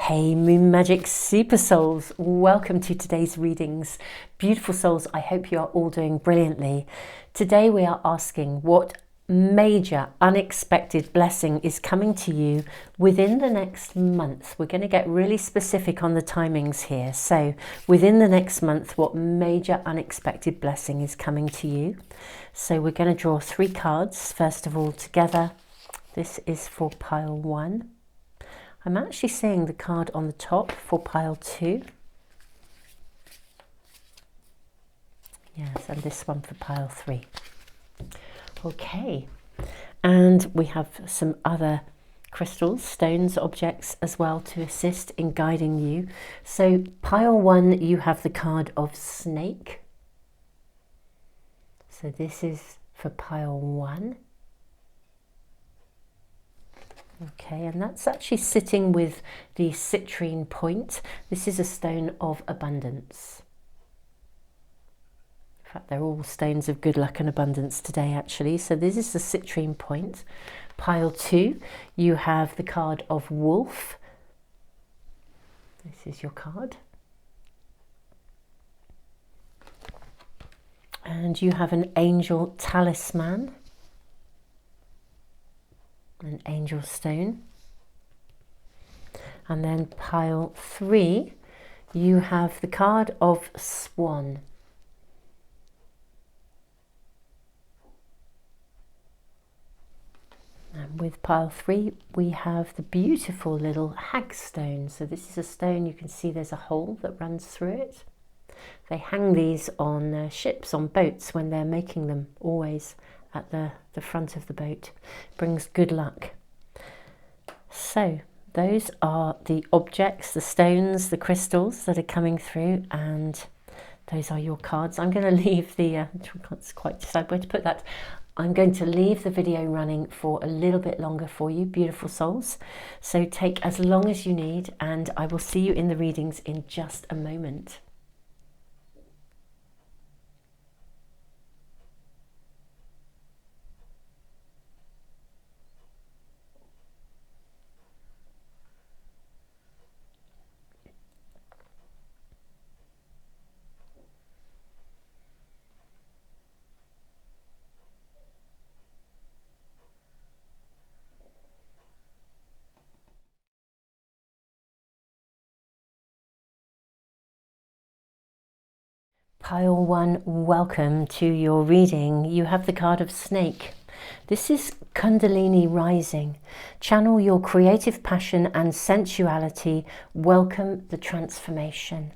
Hey Moon Magic Super Souls, welcome to today's readings. Beautiful souls, I hope you are all doing brilliantly. Today we are asking what major unexpected blessing is coming to you within the next month. We're going to get really specific on the timings here. So within the next month, what major unexpected blessing is coming to you? So we're going to draw 3 cards, first of all together. This is for pile 1. I'm actually seeing the card on the top for pile 2. Yes, and this one for pile 3. Okay, and we have some other crystals, stones, objects as well to assist in guiding you. So pile 1, you have the card of snake. So this is for pile 1. Okay, and that's actually sitting with the citrine point. This is a stone of abundance. In fact, they're all stones of good luck and abundance today, actually. So this is the citrine point. Pile 2, you have the card of wolf. This is your card. And you have an angel talisman. An angel stone. And then pile 3, you have the card of swan. And with pile 3, we have the beautiful little hag stone. So this is a stone, you can see there's a hole that runs through it. They hang these on ships, on boats, when they're making them, always at the front of the boat. Brings good luck. So those are the objects, the stones, the crystals that are coming through, and those are your cards. I'm going to leave the I can't quite decide where to put that. I'm going to leave the video running for a little bit longer for you, beautiful souls. So take as long as you need, and I will see you in the readings in just a moment. Pile 1, welcome to your reading. You have the card of snake. This is Kundalini rising. Channel your creative passion and sensuality. Welcome the transformation.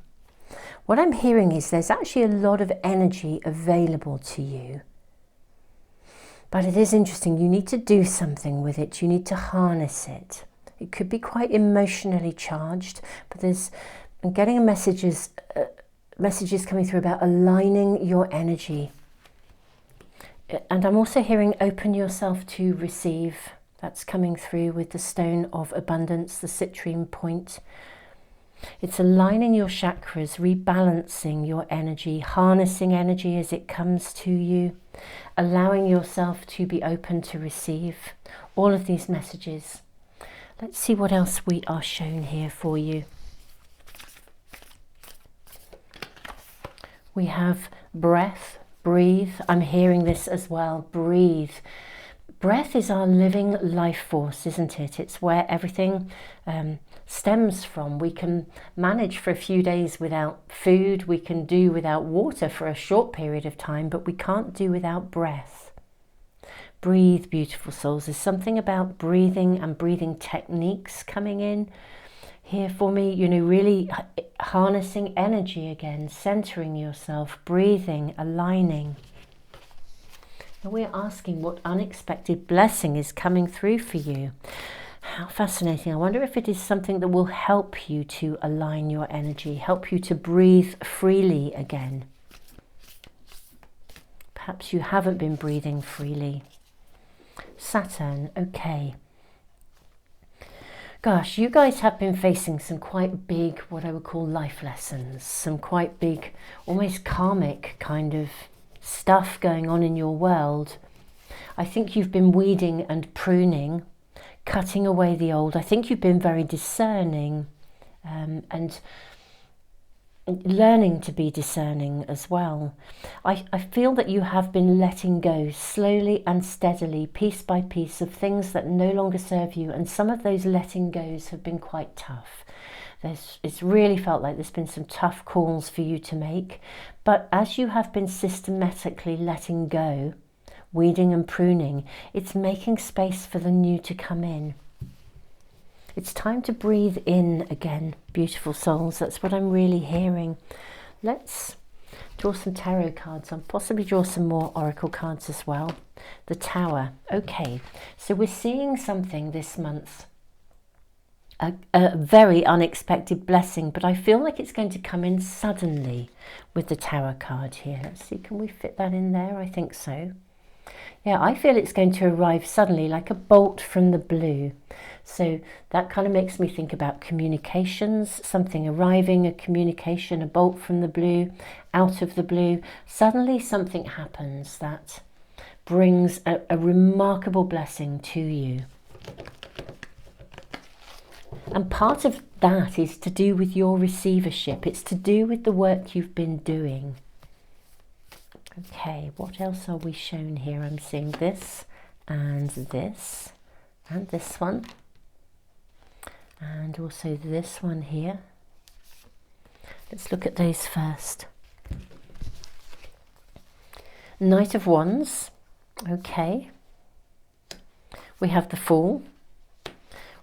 What I'm hearing is there's actually a lot of energy available to you. But it is interesting, you need to do something with it. You need to harness it. It could be quite emotionally charged, but I'm getting messages coming through about aligning your energy. And I'm also hearing open yourself to receive. That's coming through with the stone of abundance, the citrine point. It's aligning your chakras, rebalancing your energy, harnessing energy as it comes to you, allowing yourself to be open to receive all of these messages. Let's see what else we are shown here for you. We have breath, breathe. I'm hearing this as well, breathe. Breath is our living life force, isn't it? It's where everything stems from. We can manage for a few days without food. We can do without water for a short period of time, but we can't do without breath. Breathe, beautiful souls. There's something about breathing and breathing techniques coming in here for me, you know, really harnessing energy again, centering yourself, breathing, aligning. And we're asking what unexpected blessing is coming through for you. How fascinating. I wonder if it is something that will help you to align your energy, help you to breathe freely again. Perhaps you haven't been breathing freely. Saturn, okay. Gosh, you guys have been facing some quite big, what I would call life lessons, some quite big, almost karmic kind of stuff going on in your world. I think you've been weeding and pruning, cutting away the old. I think you've been very discerning and learning to be discerning as well. I feel that you have been letting go slowly and steadily, piece by piece, of things that no longer serve you, and some of those letting goes have been quite tough. It's really felt like there's been some tough calls for you to make, but as you have been systematically letting go, weeding and pruning, it's making space for the new to come in. It's time to breathe in again, beautiful souls. That's what I'm really hearing. Let's draw some tarot cards and possibly draw some more oracle cards as well. The Tower. Okay, so we're seeing something this month. A very unexpected blessing, but I feel like it's going to come in suddenly with the Tower card here. Let's see, can we fit that in there? I think so. Yeah, I feel it's going to arrive suddenly, like a bolt from the blue. So that kind of makes me think about communications, something arriving, a communication, a bolt from the blue, out of the blue. Suddenly something happens that brings a remarkable blessing to you. And part of that is to do with your receivership. It's to do with the work you've been doing. Okay, what else are we shown here? I'm seeing this and this one. And also this one here. Let's look at those first. Knight of Wands. Okay. We have the Fool.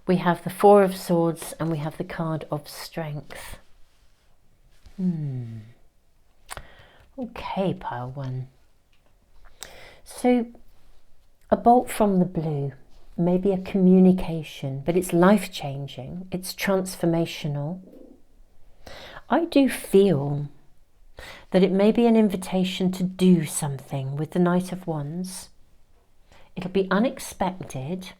We have the Four of Swords, and we have the card of Strength. Okay, pile one. So, a bolt from the blue, maybe a communication, but it's life-changing, it's transformational. I do feel that it may be an invitation to do something with the Knight of Wands. It'll be unexpected,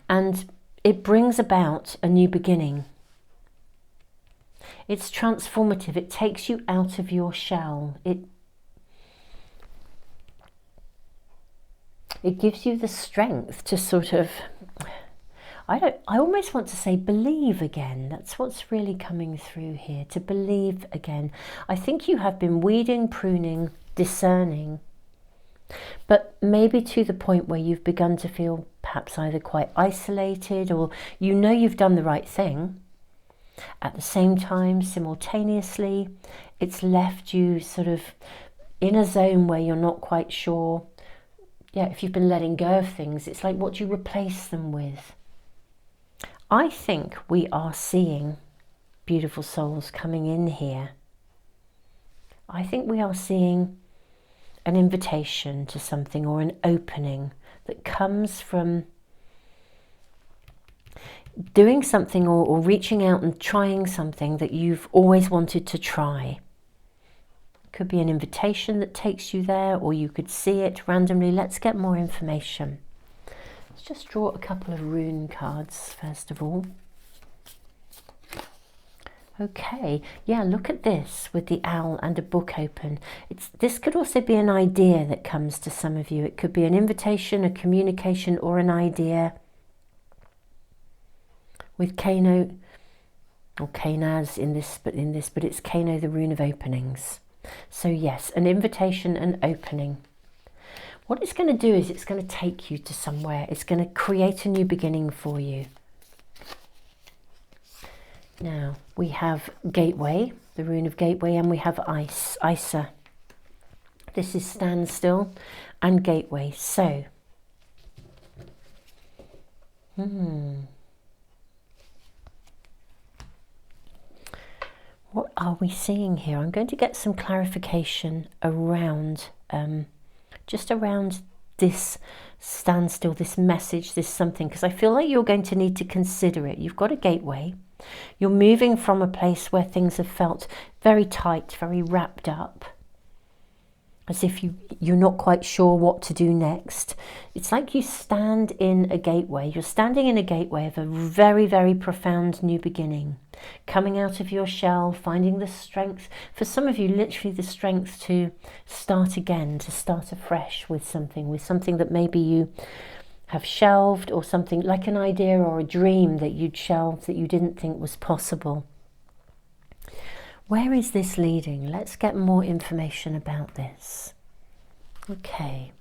and it brings about a new beginning. It's transformative. It takes you out of your shell. It gives you the strength to sort of, I almost want to say believe again. That's what's really coming through here, to believe again. I think you have been weeding, pruning, discerning, but maybe to the point where you've begun to feel perhaps either quite isolated, or you know you've done the right thing. At the same time, simultaneously, it's left you sort of in a zone where you're not quite sure. Yeah, if you've been letting go of things, it's like, what do you replace them with? I think we are seeing, beautiful souls, coming in here. I think we are seeing an invitation to something, or an opening that comes from doing something, or reaching out and trying something that you've always wanted to try. It could be an invitation that takes you there, or you could see it randomly. Let's get more information. Let's just draw a couple of rune cards first of all. Okay, yeah, look at this with the owl and a book open. This could also be an idea that comes to some of you. It could be an invitation, a communication, or an idea. With Kano, or Kanaz in this, but it's Kano, the rune of openings. So yes, an invitation, an opening. What it's going to do is it's going to take you to somewhere. It's going to create a new beginning for you. Now, we have Gateway, the rune of Gateway, and we have Isa. This is Standstill and Gateway. So, what are we seeing here? I'm going to get some clarification around, just around this standstill, this message, this something, because I feel like you're going to need to consider it. You've got a gateway. You're moving from a place where things have felt very tight, very wrapped up, as if you're not quite sure what to do next. It's like you stand in a gateway. You're standing in a gateway of a very, very profound new beginning, coming out of your shell, finding the strength, for some of you, literally the strength to start again, to start afresh with something that maybe you have shelved, or something like an idea or a dream that you'd shelved that you didn't think was possible. Where is this leading? Let's get more information about this. Okay.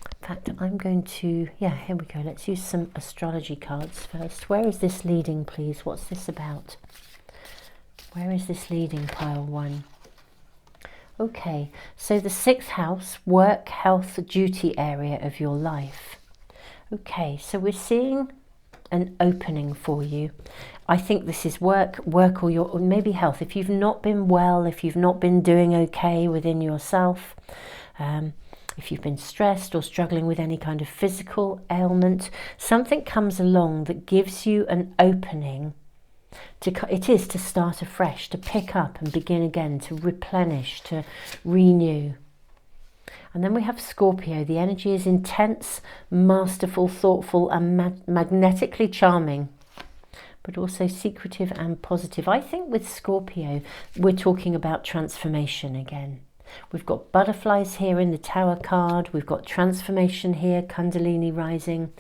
In fact, I'm going to, yeah, here we go. Let's use some astrology cards first. Where is this leading, please? What's this about? Where is this leading, pile one? Okay, so the 6th house, work, health, duty area of your life. Okay, so we're seeing an opening for you. I think this is work or maybe health. If you've not been well, if you've not been doing okay within yourself, if you've been stressed or struggling with any kind of physical ailment, something comes along that gives you an opening. It is to start afresh, to pick up and begin again, to replenish, to renew. And then we have Scorpio. The energy is intense, masterful, thoughtful and magnetically charming, but also secretive and positive. I think with Scorpio, we're talking about transformation again. We've got butterflies here in the Tower card. We've got transformation here, Kundalini rising.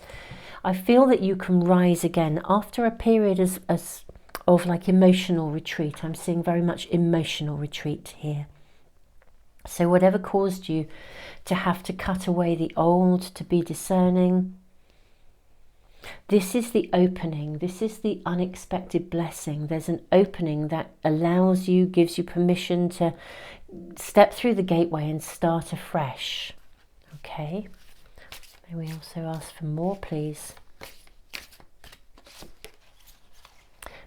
I feel that you can rise again after a period of like emotional retreat. I'm seeing very much emotional retreat here. So whatever caused you to have to cut away the old, to be discerning, this is the opening. This is the unexpected blessing. There's an opening that allows you, gives you permission to step through the gateway and start afresh. Okay. May we also ask for more, please?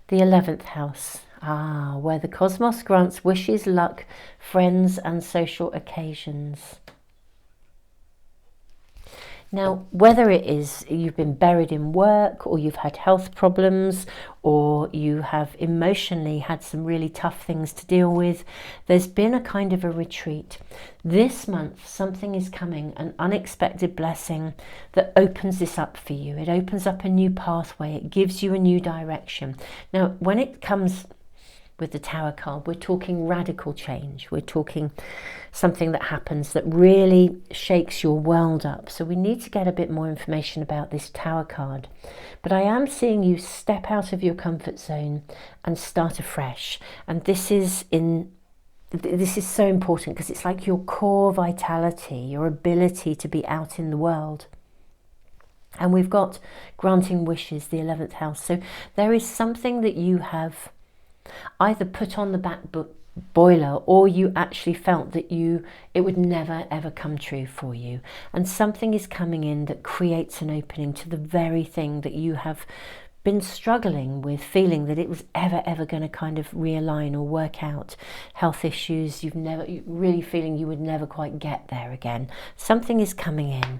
The 11th house. Where the cosmos grants wishes, luck, friends and social occasions. Now, whether it is you've been buried in work, or you've had health problems, or you have emotionally had some really tough things to deal with, there's been a kind of a retreat. This month, something is coming, an unexpected blessing that opens this up for you. It opens up a new pathway. It gives you a new direction. Now, when it comes with the Tower card, we're talking radical change. We're talking something that happens that really shakes your world up. So we need to get a bit more information about this Tower card. But I am seeing you step out of your comfort zone and start afresh. And this is so important because it's like your core vitality, your ability to be out in the world. And we've got granting wishes, the 11th house. So there is something that you have either put on the back boiler, or you actually felt that it would never ever come true for you, and something is coming in that creates an opening to the very thing that you have been struggling with, feeling that it was ever going to kind of realign or work out. Health issues, you really feeling you would never quite get there again. Something is coming in.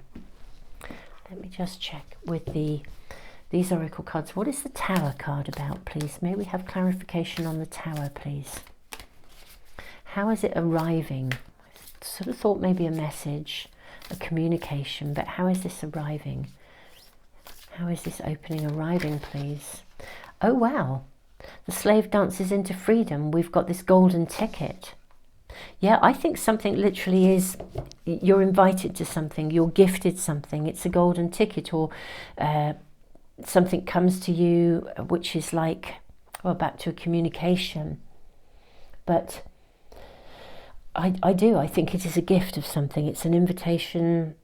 Let me just check with these oracle cards. What is the Tower card about, please? May we have clarification on the Tower, please? How is it arriving? I sort of thought maybe a message, a communication, but how is this arriving? How is this opening arriving, please? Oh, wow. The slave dances into freedom. We've got this golden ticket. Yeah, I think something literally is, you're invited to something, you're gifted something. It's a golden ticket, or something comes to you which is like, well, back to a communication. But I think it is a gift of something. It's an invitation.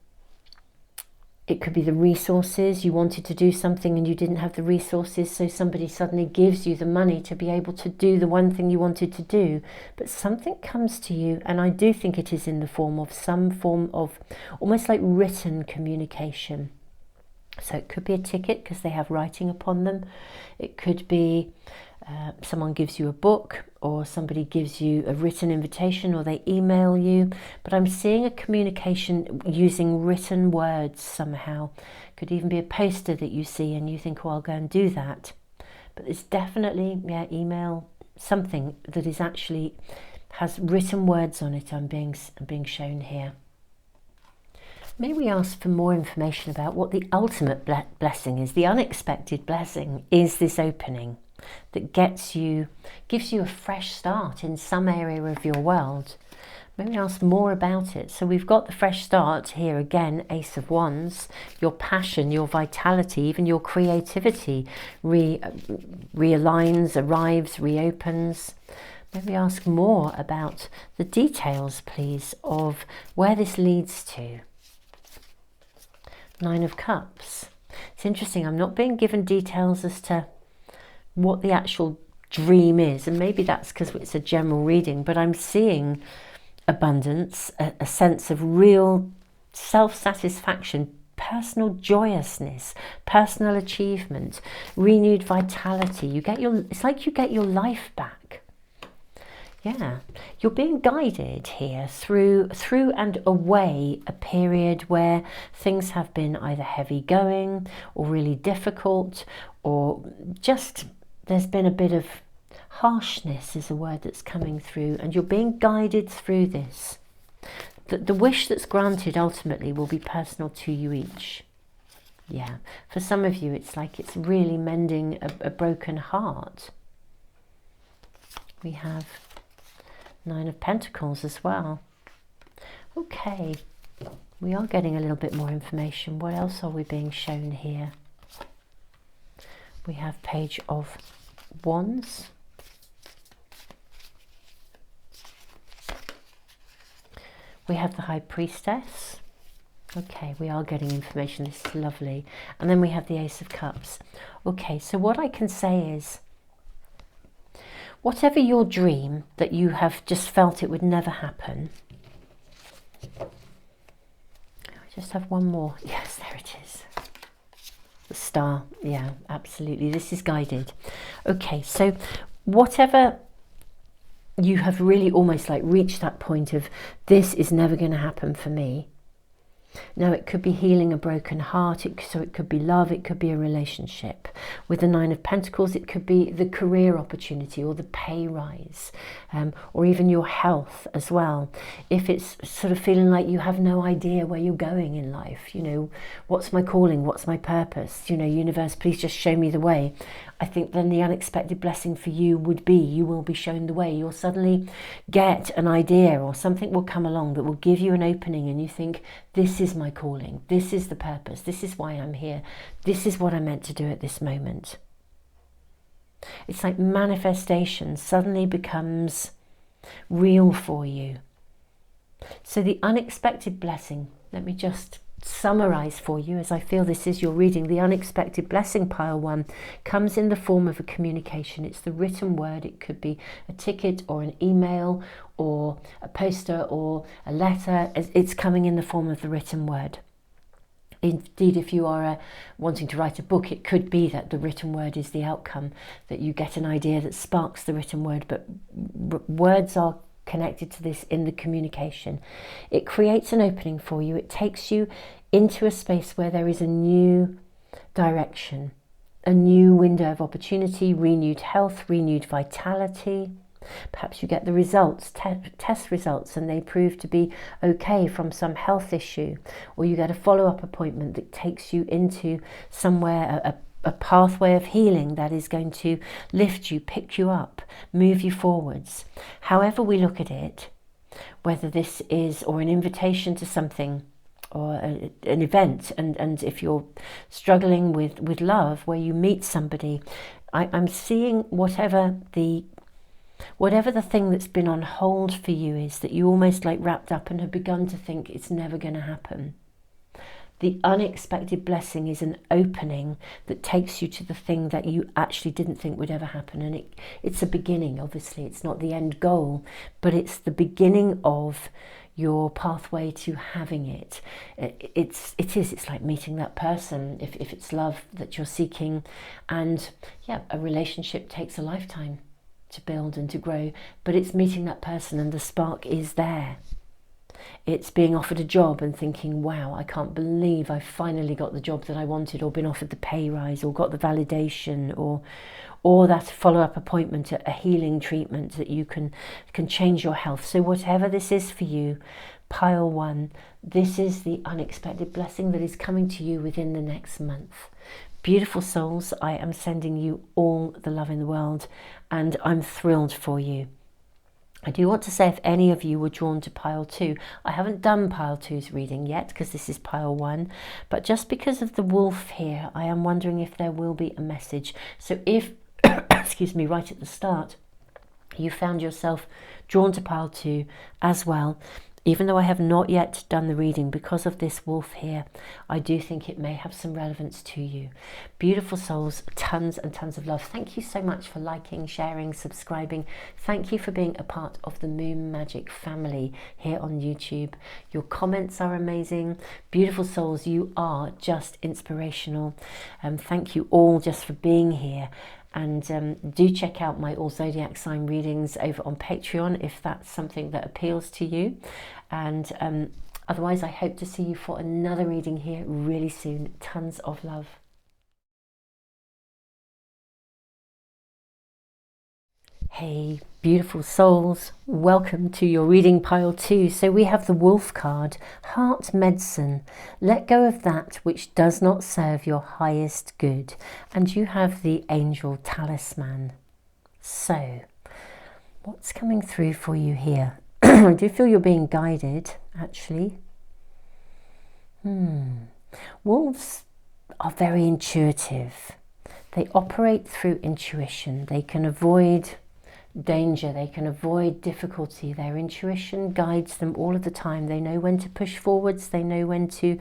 It could be the resources. You wanted to do something and you didn't have the resources, so somebody suddenly gives you the money to be able to do the one thing you wanted to do. But something comes to you, and I do think it is in the form of some form of almost like written communication. So it could be a ticket because they have writing upon them. It could be someone gives you a book, or somebody gives you a written invitation, or they email you. But I'm seeing a communication using written words somehow. Could even be a poster that you see and you think, oh, I'll go and do that. But it's definitely, yeah, email, something that is actually has written words on it. I'm being shown here. May we ask for more information about what the ultimate blessing is? The unexpected blessing is this opening that gives you a fresh start in some area of your world. May we ask more about it? So we've got the fresh start here again, Ace of Wands. Your passion, your vitality, even your creativity realigns, arrives, reopens. Maybe ask more about the details, please, of where this leads to. Nine of Cups. It's interesting, I'm not being given details as to what the actual dream is, and maybe that's because it's a general reading, but I'm seeing abundance, a sense of real self-satisfaction, personal joyousness, personal achievement, renewed vitality. It's like you get your life back. Yeah, you're being guided here through and away a period where things have been either heavy going or really difficult, or just there's been a bit of harshness is a word that's coming through, and you're being guided through this. The wish that's granted ultimately will be personal to you each. Yeah, for some of you it's like it's really mending a broken heart. We have Nine of Pentacles as well. Okay, we are getting a little bit more information. What else are we being shown here? We have Page of Wands. We have the High Priestess. Okay, we are getting information. This is lovely. And then we have the Ace of Cups. Okay, so what I can say is, whatever your dream that you have just felt it would never happen. I just have one more. Yes, there it is. The star. Yeah, absolutely. This is guided. Okay, so whatever you have really almost like reached that point of, this is never going to happen for me. Now, it could be healing a broken heart, so it could be love, it could be a relationship. With the Nine of Pentacles, it could be the career opportunity or the pay rise, or even your health as well. If it's sort of feeling like you have no idea where you're going in life, you know, what's my calling, what's my purpose, you know, universe, please just show me the way. I think then the unexpected blessing for you would be, you will be shown the way. You'll suddenly get an idea, or something will come along that will give you an opening, and you think, this is my calling, this is the purpose, this is why I'm here, this is what I'm meant to do at this moment. It's like manifestation suddenly becomes real for you. So the unexpected blessing, let me just summarize for you, as I feel this is your reading. The unexpected blessing, pile one, comes in the form of a communication. It's the written word. It could be a ticket or an email or a poster or a letter. It's coming in the form of the written word. Indeed, if you are wanting to write a book, it could be that the written word is the outcome, that you get an idea that sparks the written word, but words are connected to this in the communication. It creates an opening for you. It takes you into a space where there is a new direction, a new window of opportunity, renewed health, renewed vitality. Perhaps you get the results, test results, and they prove to be okay from some health issue, or you get a follow-up appointment that takes you into somewhere, a pathway of healing that is going to lift you, pick you up, move you forwards. However we look at it, whether this is or an invitation to something or an event, and if you're struggling with love, where you meet somebody, I'm seeing whatever the thing that's been on hold for you is, that you almost like wrapped up and have begun to think it's never going to happen. The unexpected blessing is an opening that takes you to the thing that you actually didn't think would ever happen. And it's a beginning, obviously. It's not the end goal, but it's the beginning of your pathway to having it. It's like meeting that person, if it's love that you're seeking. And yeah, a relationship takes a lifetime to build and to grow, but it's meeting that person and the spark is there. It's being offered a job and thinking, wow, I can't believe I finally got the job that I wanted, or been offered the pay rise, or got the validation, or that follow-up appointment, a healing treatment that you can change your health. So whatever this is for you, pile one, this is the unexpected blessing that is coming to you within the next month. Beautiful souls, I am sending you all the love in the world, and I'm thrilled for you. I do want to say, if any of you were drawn to pile two, I haven't done pile two's reading yet because this is pile one, but just because of the wolf here, I am wondering if there will be a message. So if, excuse me, right at the start, You found yourself drawn to pile 2 as well. Even though I have not yet done the reading, because of this wolf here, I do think it may have some relevance to you. Beautiful souls, tons and tons of love. Thank you so much for liking, sharing, subscribing. Thank you for being a part of the Moon Magic family here on YouTube. Your comments are amazing. Beautiful souls, you are just inspirational. Thank you all just for being here. And do check out my all zodiac sign readings over on Patreon if that's something that appeals to you. And otherwise, I hope to see you for another reading here really soon. Tons of love. Hey, beautiful souls, welcome to your reading pile 2. So we have the Wolf card, Heart Medicine. Let go of that which does not serve your highest good. And you have the Angel Talisman. So, what's coming through for you here? I do feel you're being guided, actually. Wolves are very intuitive. They operate through intuition. They can avoid danger, they can avoid difficulty. Their intuition guides them all of the time. They know when to push forwards, they know when to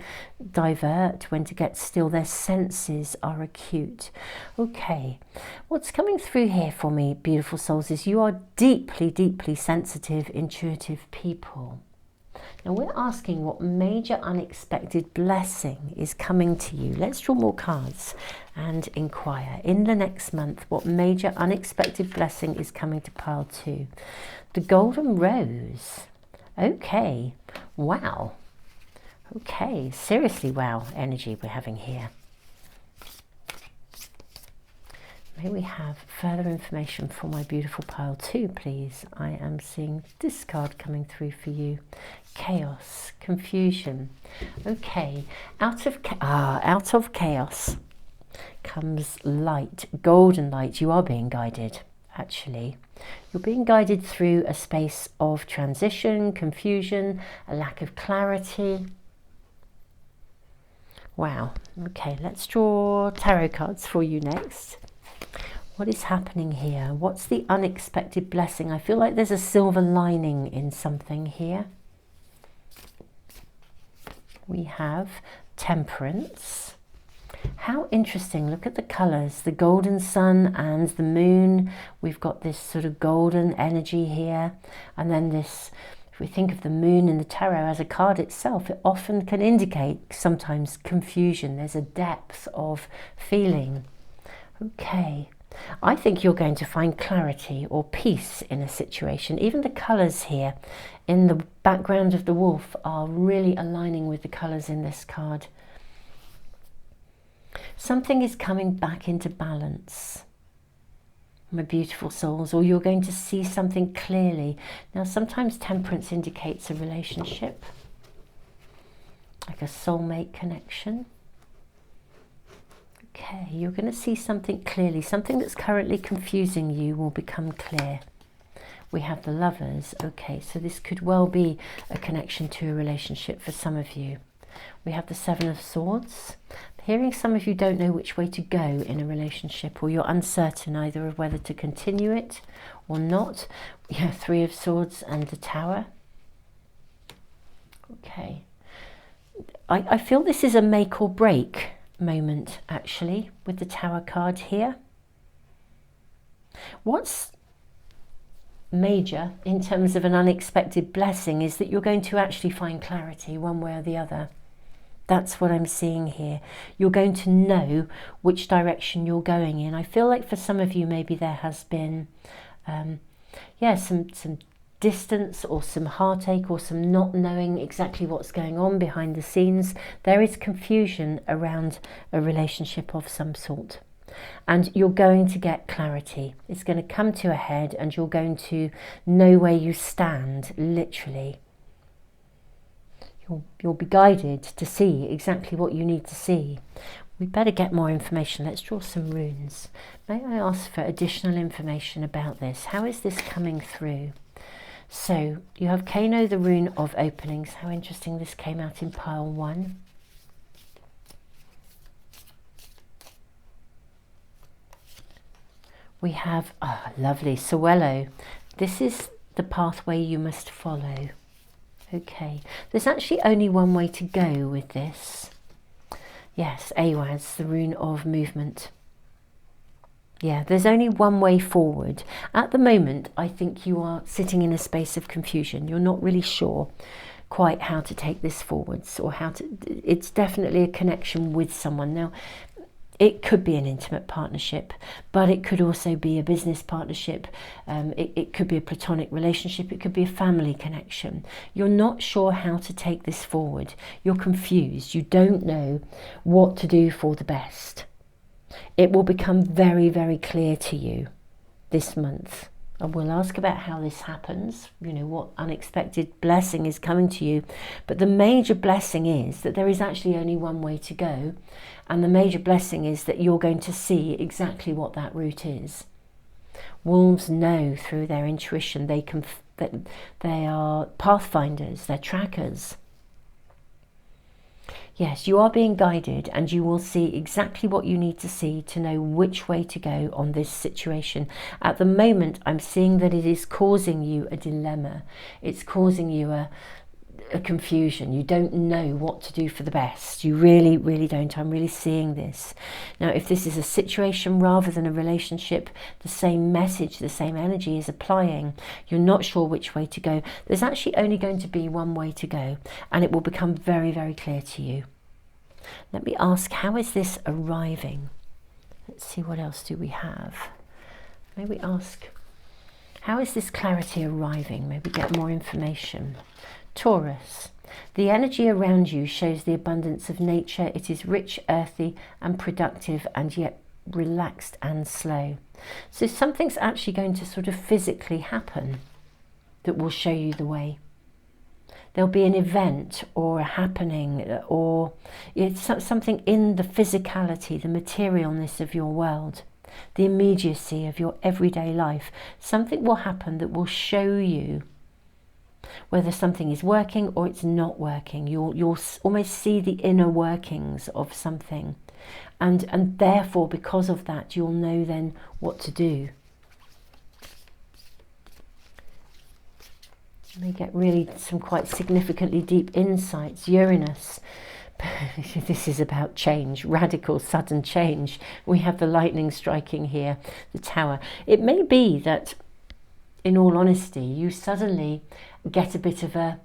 divert, when to get still. Their senses are acute. Okay, what's coming through here for me, beautiful souls, is you are deeply, deeply sensitive, intuitive people. Now we're asking what major unexpected blessing is coming to you. Let's draw more cards and inquire. In the next month, what major unexpected blessing is coming to pile 2? The Golden Rose. Okay. Wow. Okay. Seriously, wow energy we're having here. May we have further information for my beautiful pile 2, please? I am seeing this card coming through for you. Chaos, confusion. Okay, out of chaos comes light, golden light. You are being guided, actually. You're being guided through a space of transition, confusion, a lack of clarity. Wow. Okay, let's draw tarot cards for you next. What is happening here? What's the unexpected blessing? I feel like there's a silver lining in something here. We have Temperance. How interesting. Look at the colours. The golden sun and the moon. We've got this sort of golden energy here. And then this, if we think of the moon in the tarot as a card itself, it often can indicate sometimes confusion. There's a depth of feeling. Okay. I think you're going to find clarity or peace in a situation. Even the colours here in the background of the wolf are really aligning with the colours in this card. Something is coming back into balance, my beautiful souls, or you're going to see something clearly. Now, sometimes Temperance indicates a relationship, like a soulmate connection. Okay, you're going to see something clearly. Something that's currently confusing you will become clear. We have the Lovers. Okay, so this could well be a connection to a relationship for some of you. We have the Seven of Swords. I'm hearing some of you don't know which way to go in a relationship, or you're uncertain either of whether to continue it or not. We have Three of Swords and the Tower. Okay. I feel this is a make or break moment, actually, with the Tower card here. What's major in terms of an unexpected blessing is that you're going to actually find clarity one way or the other. That's what I'm seeing here. You're going to know which direction you're going in. I feel like for some of you maybe there has been some distance or some heartache or some not knowing exactly what's going on behind the scenes. There is confusion around a relationship of some sort, and you're going to get clarity. It's going to come to a head and you're going to know where you stand, literally. You'll be guided to see exactly what you need to see. We better get more information. Let's draw some runes. May I ask for additional information about this? How is this coming through? So you have Kano, the rune of openings. How interesting, this came out in pile 1. We have, lovely, Sawello, This is the pathway you must follow. Okay, there's actually only one way to go with this. Yes, Awaz, the rune of movement. Yeah, there's only one way forward. At the moment, I think you are sitting in a space of confusion. You're not really sure quite how to take this forwards, or how to... It's definitely a connection with someone. Now, it could be an intimate partnership, but it could also be a business partnership. It could be a platonic relationship. It could be a family connection. You're not sure how to take this forward. You're confused. You don't know what to do for the best. It will become very, very clear to you this month. And we'll ask about how this happens, you know, what unexpected blessing is coming to you. But the major blessing is that there is actually only one way to go. And the major blessing is that you're going to see exactly what that route is. Wolves know through their intuition. That they are pathfinders, they're trackers. Yes, you are being guided, and you will see exactly what you need to see to know which way to go on this situation. At the moment, I'm seeing that it is causing you a dilemma. It's causing you a confusion. You don't know what to do for the best. You really, really don't. I'm really seeing this. Now, if this is a situation rather than a relationship, the same message, the same energy is applying. You're not sure which way to go. There's actually only going to be one way to go, and it will become very, very clear to you. Let me ask, how is this arriving? Let's see, what else do we have? Maybe ask, how is this clarity arriving? Maybe get more information. Taurus, the energy around you shows the abundance of nature. It is rich, earthy and productive, and yet relaxed and slow. So something's actually going to sort of physically happen that will show you the way. There'll be an event or a happening, or it's something in the physicality, the materialness of your world, the immediacy of your everyday life. Something will happen that will show you whether something is working or it's not working. You'll almost see the inner workings of something, and therefore, because of that, you'll know then what to do. You may get really some quite significantly deep insights. Uranus, this is about change, radical, sudden change. We have the lightning striking here, the Tower. It may be that, in all honesty, you suddenly get a bit of an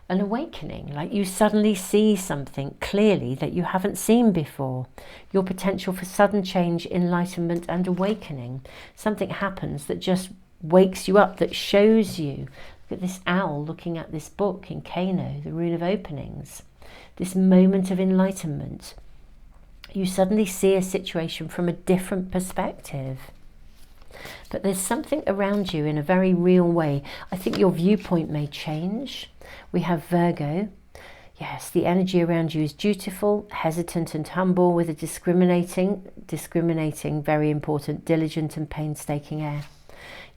awakening, like you suddenly see something clearly that you haven't seen before. Your potential for sudden change, enlightenment and awakening. Something happens that just wakes you up, that shows you. Look at this owl looking at this book in Kano, the Rune of Openings. This moment of enlightenment. You suddenly see a situation from a different perspective. But there's something around you in a very real way. I think your viewpoint may change. We have Virgo. Yes, the energy around you is dutiful, hesitant and humble, with a discriminating, very important, diligent and painstaking air.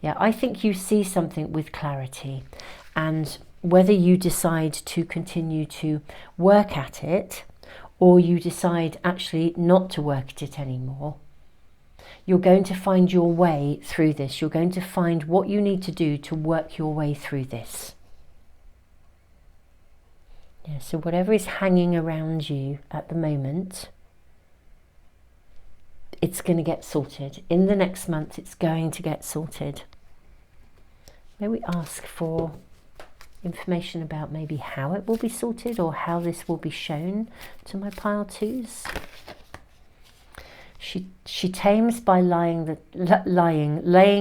Yeah, I think you see something with clarity, and whether you decide to continue to work at it, or you decide actually not to work at it anymore, you're going to find your way through this. You're going to find what you need to do to work your way through this. Yeah, so whatever is hanging around you at the moment, it's going to get sorted. In the next month, it's going to get sorted. May we ask for information about maybe how it will be sorted, or how this will be shown to my pile twos? She tames by laying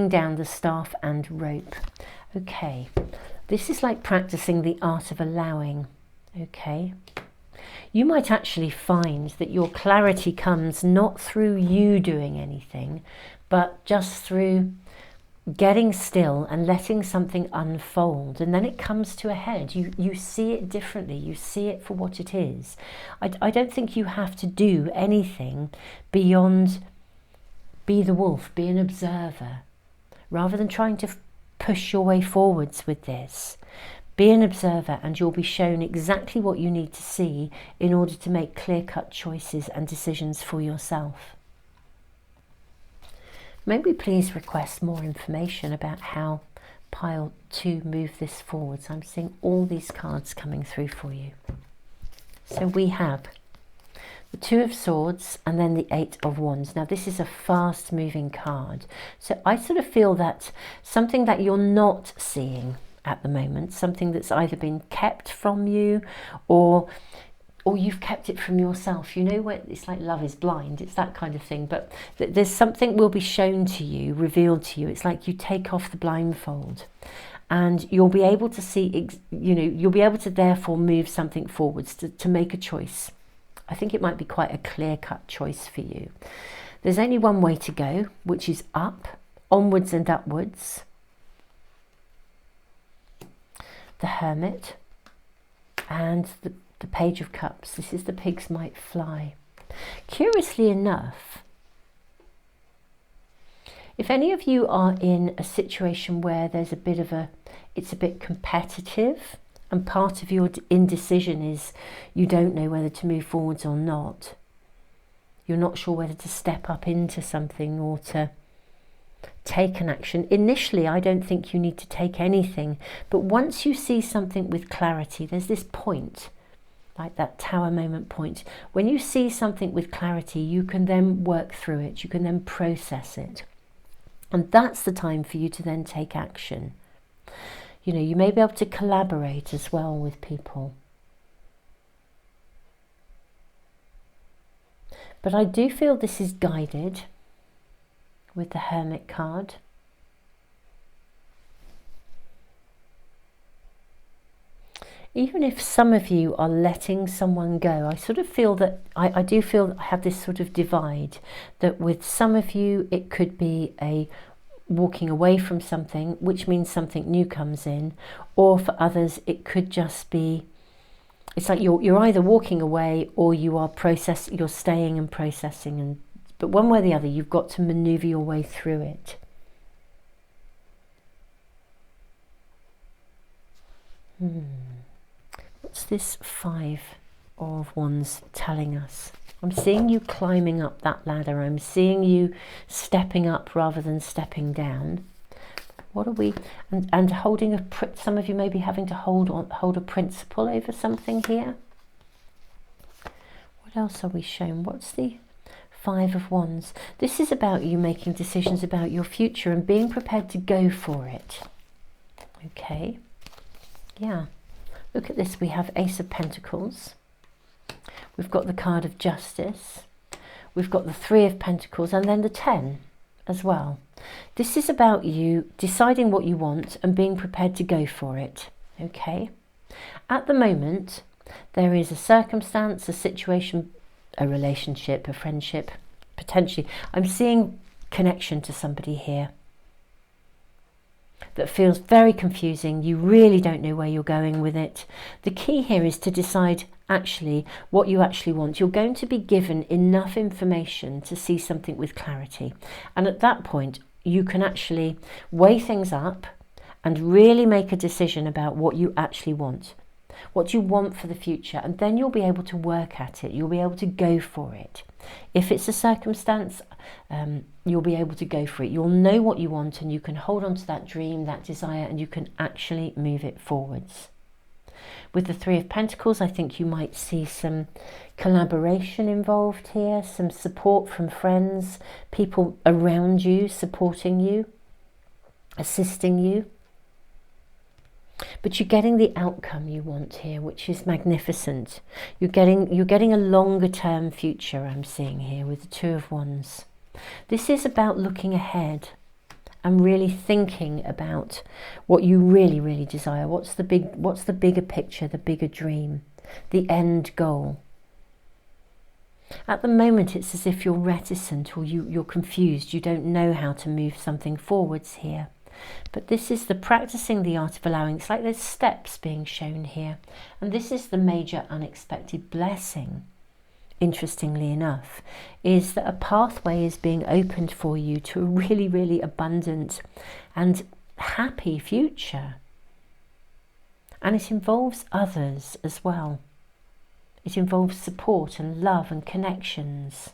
down the staff and rope. Okay, this is like practicing the art of allowing. Okay, you might actually find that your clarity comes not through you doing anything, but just through getting still and letting something unfold, and then it comes to a head. You see it differently. You see it for what it is. I don't think you have to do anything beyond be the wolf, be an observer, rather than trying to push your way forwards with this. Be an observer, and you'll be shown exactly what you need to see in order to make clear-cut choices and decisions for yourself. Maybe please request more information about how pile to move this forwards. I'm seeing all these cards coming through for you. So we have the Two of Swords and then the Eight of Wands. Now this is a fast moving card. So I sort of feel that something that you're not seeing at the moment, something that's either been kept from you or you've kept it from yourself. You know, where it's like love is blind, it's that kind of thing, but there's something will be shown to you, revealed to you. It's like you take off the blindfold and you'll be able to see, you know, you'll be able to therefore move something forwards, to make a choice. I think it might be quite a clear-cut choice for you. There's only one way to go, which is up, onwards and upwards. The Hermit and the Page of Cups. This is the Pigs Might Fly. Curiously enough, if any of you are in a situation where there's a bit of it's a bit competitive, and part of your indecision is you don't know whether to move forwards or not. You're not sure whether to step up into something or to take an action. Initially, I don't think you need to take anything, but once you see something with clarity, there's this point, like that tower moment point. When you see something with clarity, you can then work through it, you can then process it. And that's the time for you to then take action. You know, you may be able to collaborate as well with people. But I do feel this is guided with the Hermit card. Even if some of you are letting someone go, I sort of feel that, I do feel I have this sort of divide, that with some of you it could be a walking away from something, which means something new comes in, or for others it could just be, it's like you're either walking away or you are you're staying and processing, but one way or the other you've got to maneuver your way through it. What's this Five of Wands telling us? I'm seeing you climbing up that ladder. I'm seeing you stepping up rather than stepping down. What are we, and holding some of you may be having to hold a principle over something here. What else are we shown? What's the Five of Wands? This is about you making decisions about your future and being prepared to go for it. Okay, yeah. Look at this, we have Ace of Pentacles. We've got the card of Justice. We've got the Three of Pentacles and then the 10 as well. This is about you deciding what you want and being prepared to go for it. Okay. At the moment, there is a circumstance, a situation, a relationship, a friendship, potentially. I'm seeing connection to somebody here that feels very confusing. You really don't know where you're going with it. The key here is to decide actually what you actually want. You're going to be given enough information to see something with clarity. And at that point, you can actually weigh things up and really make a decision about what you actually want. What you want for the future, and then you'll be able to work at it. You'll be able to go for it. If it's a circumstance, you'll be able to go for it. You'll know what you want and you can hold on to that dream, that desire, and you can actually move it forwards. With the Three of Pentacles, I think you might see some collaboration involved here, some support from friends, people around you supporting you, assisting you. But you're getting the outcome you want here, which is magnificent. You're getting a longer term future, I'm seeing here with the Two of Wands. This is about looking ahead and really thinking about what you really, really desire. What's the bigger picture, the bigger dream, the end goal? At the moment, it's as if you're reticent or you're confused. You don't know how to move something forwards here. But this is the practicing the art of allowing. It's like there's steps being shown here. And this is the major unexpected blessing, interestingly enough, is that a pathway is being opened for you to a really, really abundant and happy future. And it involves others as well. It involves support and love and connections.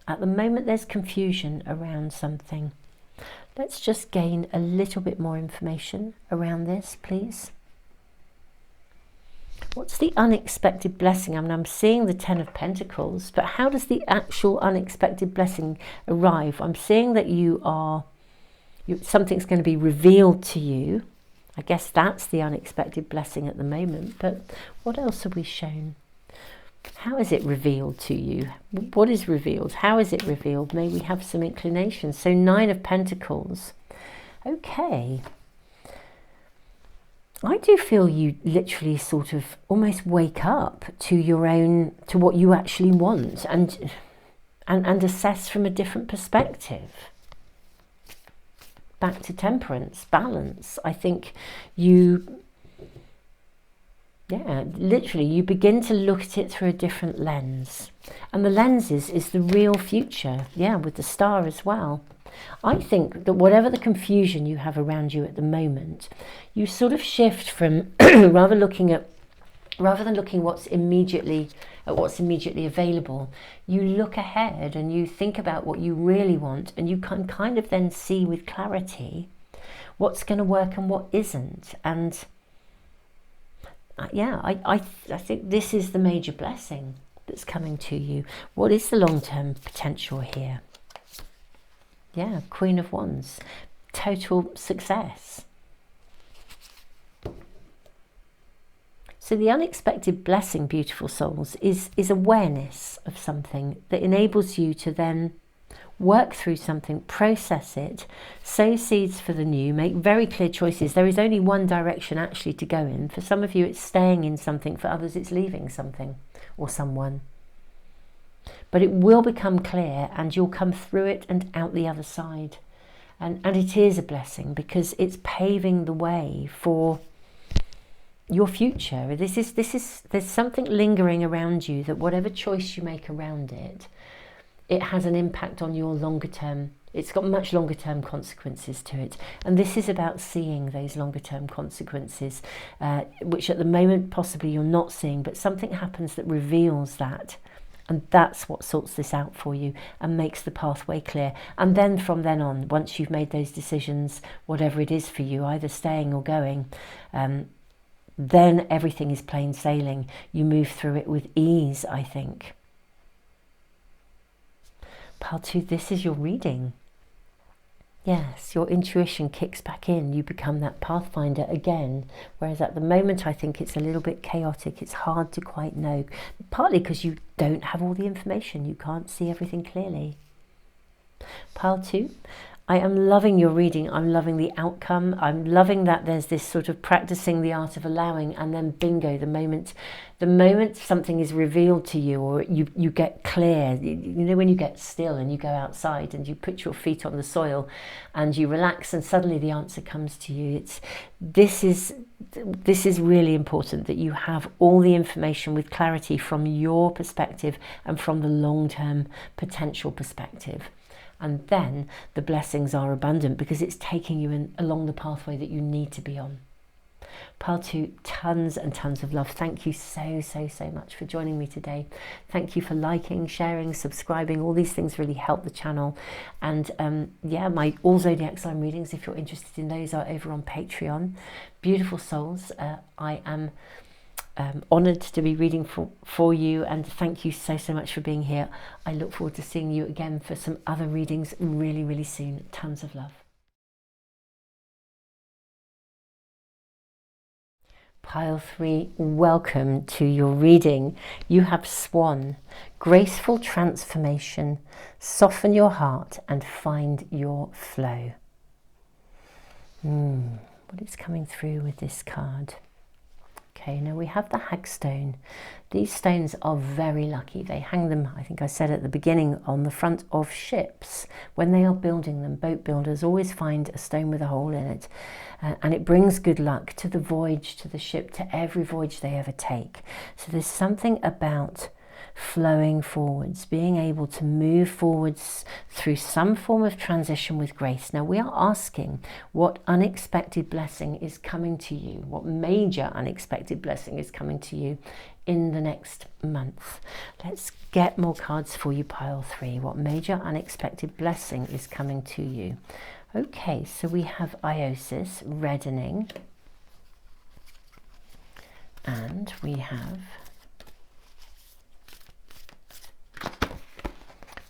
At the moment there's confusion around something. Let's just gain a little bit more information around this, please. What's the unexpected blessing? I mean, I'm seeing the Ten of Pentacles, but how does the actual unexpected blessing arrive? I'm seeing that something's going to be revealed to you. I guess that's the unexpected blessing at the moment, but what else are we shown? How is it revealed to you? What is revealed? How is it revealed? May we have some inclination. So 9 of Pentacles. Okay. I do feel you literally sort of almost wake up to your own, to what you actually want and assess from a different perspective. Back to temperance, balance. I think literally you begin to look at it through a different lens. And the lens is the real future, with the star as well. I think that whatever the confusion you have around you at the moment, you sort of shift from rather than looking what's immediately available, you look ahead and you think about what you really want, and you can kind of then see with clarity what's going to work and what isn't. And I think this is the major blessing that's coming to you. What is the long-term potential here? Queen of Wands, total success. So the unexpected blessing, beautiful souls, is awareness of something that enables you to then work through something, process it, sow seeds for the new, make very clear choices. There is only one direction actually to go in. For some of you it's staying in something, for others it's leaving something or someone. But it will become clear and you'll come through it and out the other side. And it is a blessing because it's paving the way for your future. There's something lingering around you that whatever choice you make around it, it has an impact on your longer term. It's got much longer term consequences to it. And this is about seeing those longer term consequences, which at the moment possibly you're not seeing, but something happens that reveals that. And that's what sorts this out for you and makes the pathway clear. And then from then on, once you've made those decisions, whatever it is for you, either staying or going, then everything is plain sailing. You move through it with ease, I think. Pile 2, this is your reading. Yes, your intuition kicks back in. You become that pathfinder again. Whereas at the moment, I think it's a little bit chaotic. It's hard to quite know. Partly because you don't have all the information. You can't see everything clearly. Pile 2, I am loving your reading. I'm loving the outcome. I'm loving that there's this sort of practicing the art of allowing, and then bingo, the moment something is revealed to you, or you get clear, you know, when you get still and you go outside and you put your feet on the soil and you relax and suddenly the answer comes to you. This is really important, that you have all the information with clarity from your perspective and from the long-term potential perspective. And then the blessings are abundant because it's taking you along the pathway that you need to be on. Pile 2, tons and tons of love. Thank you so much for joining me today. Thank you for liking, sharing, subscribing. All these things really help the channel. And my all zodiac sign readings, if you're interested in those, are over on Patreon. Beautiful souls, I am honoured to be reading for you, and thank you so much for being here. I look forward to seeing you again for some other readings really soon. Tons of love. Pile 3, welcome to your reading. You have Swan, graceful transformation, soften your heart and find your flow. What is coming through with this card? Okay, now we have the hagstone. These stones are very lucky. They hang them, I think I said at the beginning, on the front of ships. When they are building them, boat builders always find a stone with a hole in it. And it brings good luck to the voyage, to the ship, to every voyage they ever take. So there's something about flowing forwards, being able to move forwards through some form of transition with grace. Now we are asking what unexpected blessing is coming to you, what major unexpected blessing is coming to you in the next month. Let's get more cards for you, pile 3. What major unexpected blessing is coming to you? Okay, so we have Iosis, reddening, and we have,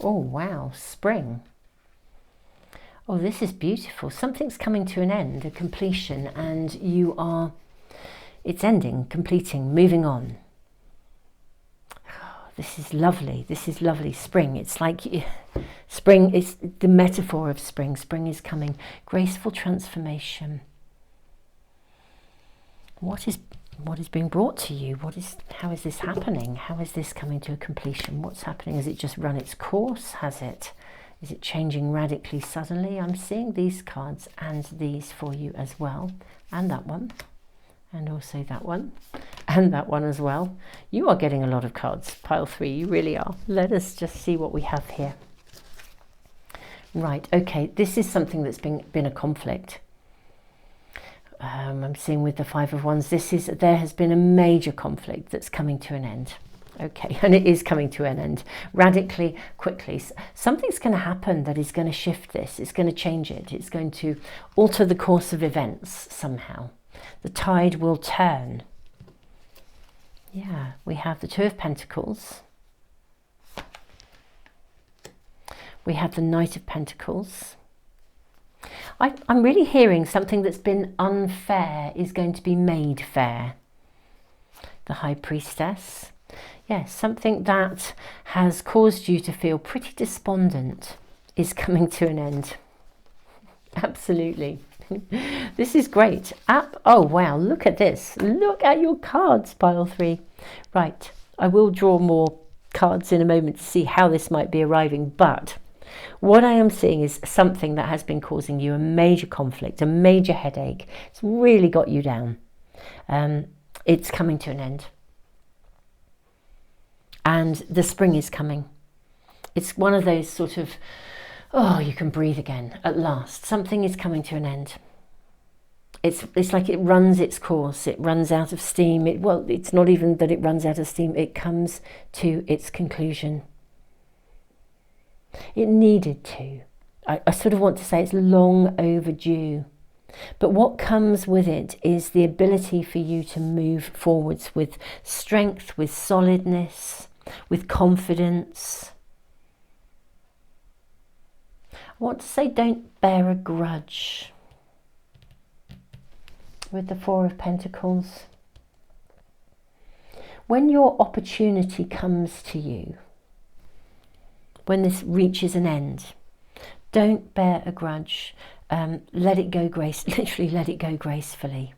oh wow, spring. Oh, this is beautiful. Something's coming to an end, a completion, and you are, it's ending, completing, moving on. Oh, this is lovely. This is lovely. Spring. It's like spring is the metaphor of spring. Spring is coming. Graceful transformation. What is being brought to you? How is this happening? How is this coming to a completion? What's happening? Has it just run its course? Is it changing radically suddenly? I'm seeing these cards and these for you as well. And that one. And also that one. And that one as well. You are getting a lot of cards, pile 3. You really are. Let us just see what we have here. Right, okay. This is something that's been a conflict. I'm seeing with the 5 of Wands, there has been a major conflict that's coming to an end. Okay, and it is coming to an end radically, quickly. Something's going to happen that is going to shift this. It's going to change it. It's going to alter the course of events somehow. The tide will turn. Yeah, we have the 2 of Pentacles. We have the Knight of Pentacles. I'm really hearing something that's been unfair is going to be made fair. The High Priestess. Yes, something that has caused you to feel pretty despondent is coming to an end. Absolutely. This is great. Oh, wow, look at this. Look at your cards, pile 3. Right, I will draw more cards in a moment to see how this might be arriving, but what I am seeing is something that has been causing you a major conflict, a major headache. It's really got you down. It's coming to an end. And the spring is coming. It's one of those sort of, oh, you can breathe again at last. Something is coming to an end. It's like it runs its course. It runs out of steam. Well, it's not even that it runs out of steam. It comes to its conclusion. It needed to. I sort of want to say it's long overdue. But what comes with it is the ability for you to move forwards with strength, with solidness, with confidence. I want to say don't bear a grudge. With the 4 of Pentacles. When your opportunity comes to you, when this reaches an end, don't bear a grudge. Let it go literally let it go gracefully.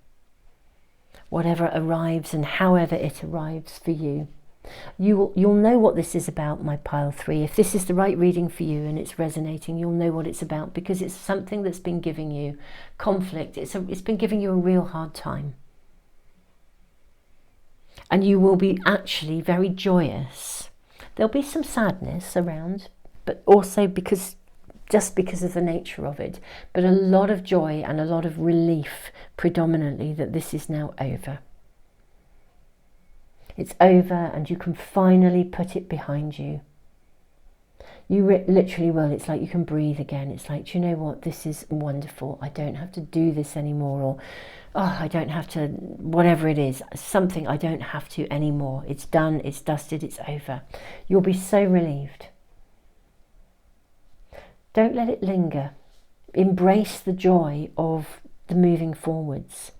Whatever arrives and however it arrives for you. You'll know what this is about, my pile 3. If this is the right reading for you and it's resonating, you'll know what it's about, because it's something that's been giving you conflict. It's been giving you a real hard time. And you will be actually very joyous. There'll be some sadness around, but also just because of the nature of it. But a lot of joy and a lot of relief, predominantly, that this is now over. It's over and you can finally put it behind you. You literally will. It's like you can breathe again. It's like, do you know what? This is wonderful. I don't have to do this anymore. Or, oh, I don't have to, whatever it is. Something I don't have to anymore. It's done. It's dusted. It's over. You'll be so relieved. Don't let it linger. Embrace the joy of the moving forwards.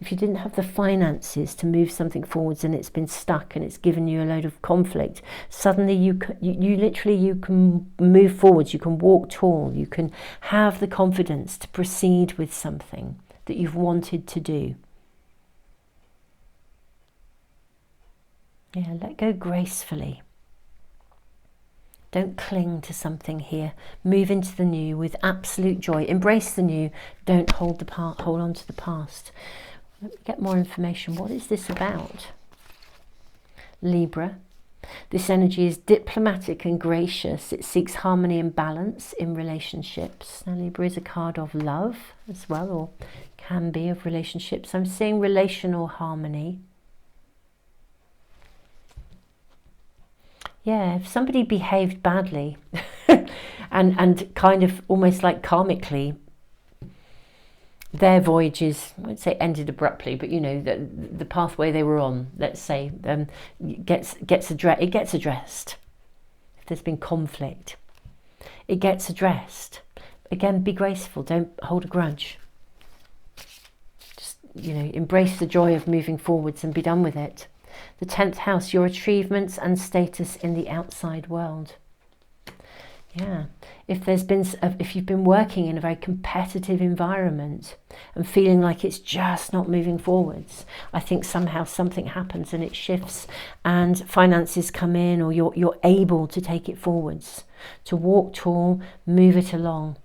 If you didn't have the finances to move something forwards and it's been stuck and it's given you a load of conflict, suddenly you can move forwards, you can walk tall, you can have the confidence to proceed with something that you've wanted to do. Yeah, let go gracefully. Don't cling to something here. Move into the new with absolute joy. Embrace the new. Don't hold on to the past. Let me get more information. What is this about? Libra. This energy is diplomatic and gracious. It seeks harmony and balance in relationships. Now, Libra is a card of love as well, or can be of relationships. I'm seeing relational harmony. Yeah, if somebody behaved badly and kind of almost like karmically, their voyages, I won't say ended abruptly, but you know, the pathway they were on, let's say, it gets addressed. If there's been conflict, it gets addressed. Again, be graceful, don't hold a grudge. Just, you know, embrace the joy of moving forwards and be done with it. The 10th house, your achievements and status in the outside world. Yeah, if you've been working in a very competitive environment and feeling like it's just not moving forwards, I think somehow something happens and it shifts and finances come in, or you're able to take it forwards, to walk tall, move it along.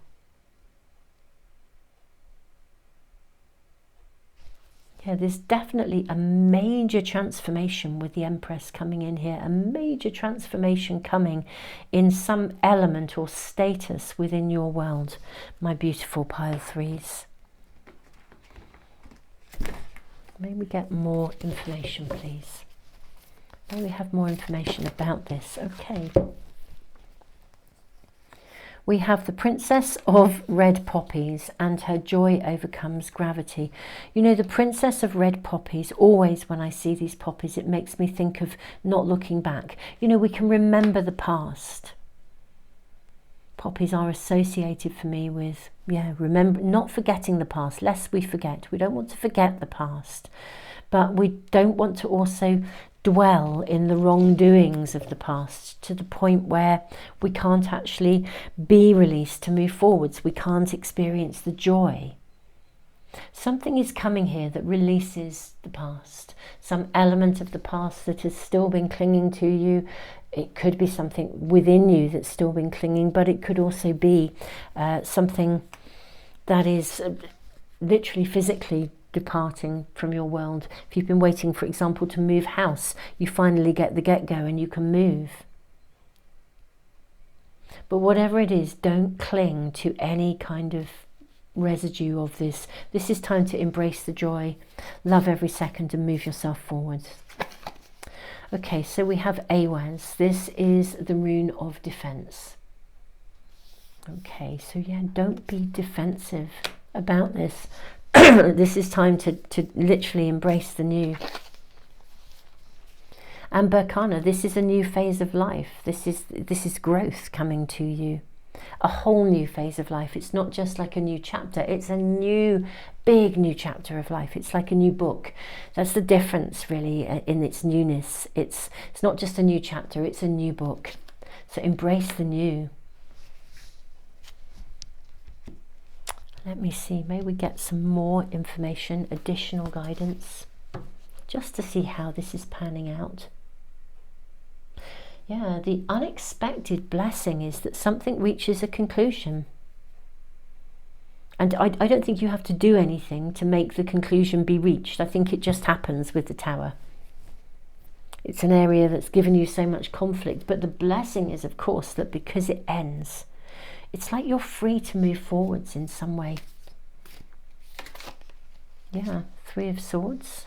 Yeah, there's definitely a major transformation with the Empress coming in here, a major transformation coming in some element or status within your world, my beautiful pile threes. May we get more information, please? May we have more information about this? Okay. We have the Princess of Red Poppies, and her joy overcomes gravity. You know, the Princess of Red Poppies, always when I see these poppies, it makes me think of not looking back. You know, we can remember the past. Poppies are associated for me with, remember, not forgetting the past, lest we forget. We don't want to forget the past, but we don't want to also dwell in the wrongdoings of the past to the point where we can't actually be released to move forwards. We can't experience the joy. Something is coming here that releases the past, some element of the past that has still been clinging to you. It could be something within you that's still been clinging, but it could also be something that is literally physically departing from your world. If you've been waiting, for example, to move house, you finally get the get-go and you can move. But whatever it is, don't cling to any kind of residue of this. This is time to embrace the joy, love every second, and move yourself forward. Okay, so we have Awaz. This is the rune of defense. Okay, so yeah, don't be defensive about this. This is time to literally embrace the new. And Berkana, this is a new phase of life. This is growth coming to you. A whole new phase of life. It's not just like a new chapter. It's a new, big new chapter of life. It's like a new book. That's the difference really in its newness. It's not just a new chapter, it's a new book. So embrace the new. Let me see, may we get some more information, additional guidance, just to see how this is panning out. Yeah, the unexpected blessing is that something reaches a conclusion. And I don't think you have to do anything to make the conclusion be reached. I think it just happens with the Tower. It's an area that's given you so much conflict, but the blessing is, of course, that because it ends, it's like you're free to move forwards in some way. Yeah, Three of Swords.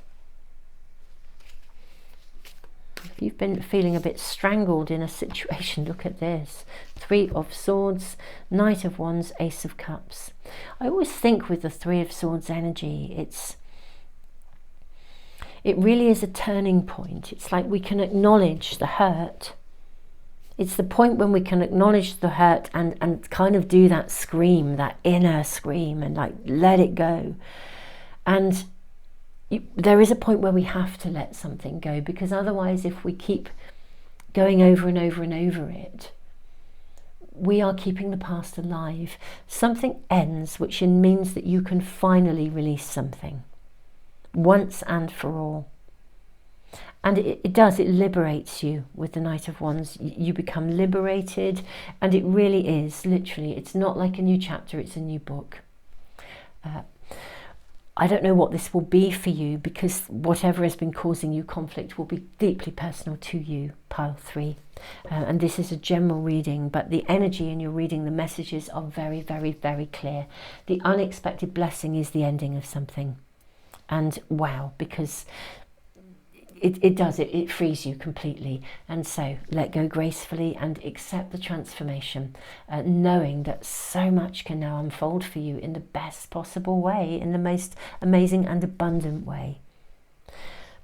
If you've been feeling a bit strangled in a situation, look at this. Three of Swords, Knight of Wands, Ace of Cups. I always think with the Three of Swords energy, it really is a turning point. It's like we can acknowledge the hurt. It's the point when we can acknowledge the hurt and kind of do that scream, that inner scream, and like let it go. And there is a point where we have to let something go, because otherwise if we keep going over and over and over it, we are keeping the past alive. Something ends, which means that you can finally release something once and for all. And it does, it liberates you with the Knight of Wands. You become liberated, and it really is, literally, it's not like a new chapter, it's a new book. I don't know what this will be for you, because whatever has been causing you conflict will be deeply personal to you, pile 3. And this is a general reading, but the energy in your reading, the messages are very, very, very clear. The unexpected blessing is the ending of something. And wow, because it frees you completely. And so let go gracefully and accept the transformation, knowing that so much can now unfold for you in the best possible way, in the most amazing and abundant way.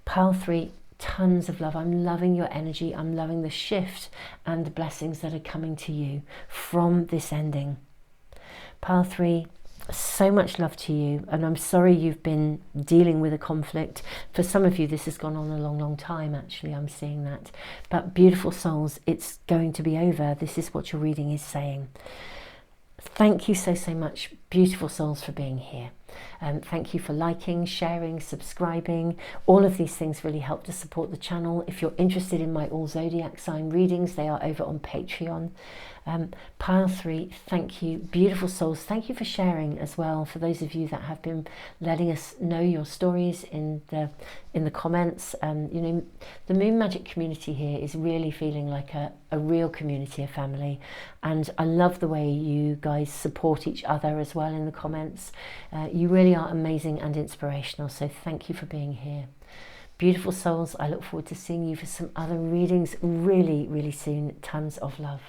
Pile 3, tons of love. I'm loving your energy. I'm loving the shift and the blessings that are coming to you from this ending. Pile 3, so much love to you, and I'm sorry you've been dealing with a conflict. For some of you this has gone on a long, long time, actually. I'm seeing that. But beautiful souls, it's going to be over. This is what your reading is saying. Thank you so, so much, beautiful souls, for being here. Thank you for liking, sharing, subscribing. All of these things really help to support the channel. If you're interested in my all zodiac sign readings, they are over on Patreon. Pile 3, thank you, beautiful souls. Thank you for sharing as well. For those of you that have been letting us know your stories in the comments, you know, the Moon Magic community here is really feeling like a real community, a family, and I love the way you guys support each other as well in the comments. You really are amazing and inspirational, so thank you for being here. Beautiful souls, I look forward to seeing you for some other readings really, really soon. Tons of love.